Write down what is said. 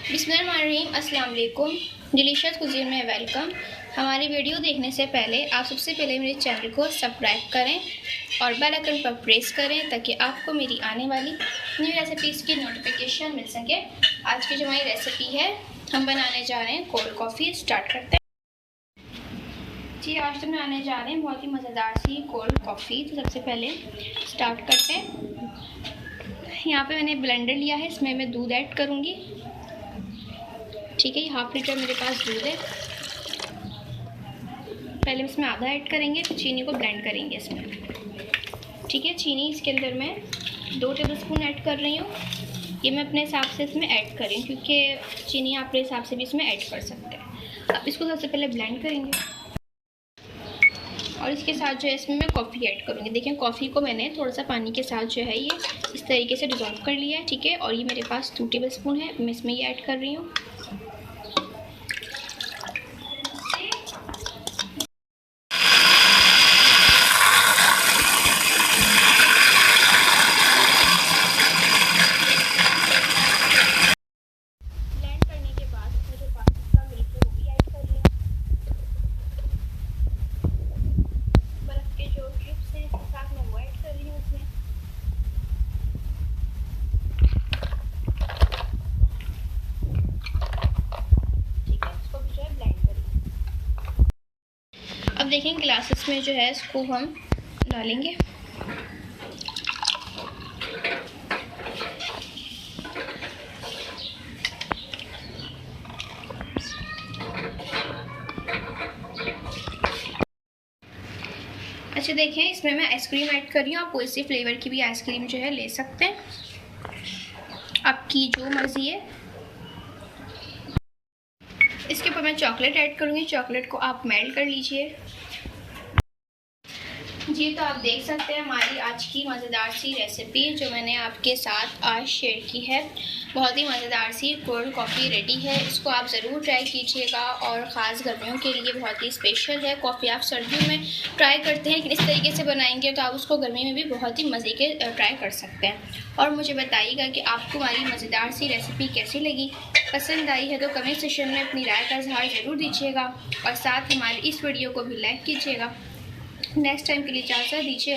बिस्मिल्लाहिर्रहमानिर्रहीम, अस्सलाम वालेकुम। डिलीशियस कुज़ीन में वेलकम। हमारी वीडियो देखने से पहले आप सबसे पहले मेरे चैनल को सब्सक्राइब करें और बेल आइकन पर प्रेस करें ताकि आपको मेरी आने वाली न्यू रेसिपीज़ की नोटिफिकेशन मिल सके। आज की जो हमारी रेसिपी है, हम बनाने जा रहे हैं कोल्ड कॉफ़ी। स्टार्ट करते हैं जी। आज तो बनाने जा रहे हैं बहुत ही मज़ेदार सी कोल्ड कॉफ़ी। तो सबसे पहले स्टार्ट करते हैं। यहाँ पे मैंने ब्लेंडर लिया है, इसमें मैं दूध ऐड करूँगी। ठीक है, 1/2 लीटर मेरे पास दूध है। पहले इसमें आधा ऐड करेंगे, फिर चीनी को ब्लेंड करेंगे इसमें। ठीक है, चीनी इसके अंदर मैं 2 टेबलस्पून ऐड कर रही हूँ। ये मैं अपने हिसाब से इसमें ऐड करें, क्योंकि चीनी आप अपने हिसाब से भी इसमें ऐड कर सकते हैं। अब इसको सबसे पहले ब्लेंड करेंगे और इसके साथ जो है इसमें मैं कॉफ़ी ऐड करूँगी। देखें, कॉफ़ी को मैंने थोड़ा सा पानी के साथ जो है ये इस तरीके से डिज़ोल्व कर लिया है। ठीक है, और ये मेरे पास 2 टेबलस्पून है, मैं इसमें ये ऐड कर रही हूँ। अब देखें, ग्लासेस में जो है इसको हम डालेंगे। अच्छा, देखें, इसमें मैं आइसक्रीम ऐड कर रही हूँ। आप कोई सी फ्लेवर की भी आइसक्रीम जो है ले सकते हैं, आपकी जो मर्ज़ी है। इसके ऊपर मैं चॉकलेट ऐड करूँगी। चॉकलेट को आप मेल्ट कर लीजिए जी। तो आप देख सकते हैं हमारी आज की मज़ेदार सी रेसिपी जो मैंने आपके साथ आज शेयर की है। बहुत ही मज़ेदार सी कोल्ड कॉफ़ी रेडी है। इसको आप ज़रूर ट्राई कीजिएगा और ख़ास गर्मियों के लिए बहुत ही स्पेशल है। कॉफ़ी आप सर्दियों में ट्राई करते हैं, लेकिन इस तरीके से बनाएंगे तो आप उसको गर्मी में भी बहुत ही मज़े के ट्राई कर सकते हैं। और मुझे बताइएगा कि आपको हमारी मज़ेदार सी रेसिपी कैसी लगी। पसंद आई है तो कमेंट सेक्शन में अपनी राय का इज़हार ज़रूर दीजिएगा और साथ हमारी इस वीडियो को भी लाइक कीजिएगा। नेक्स्ट टाइम के लिए इजाज़त दीजिए।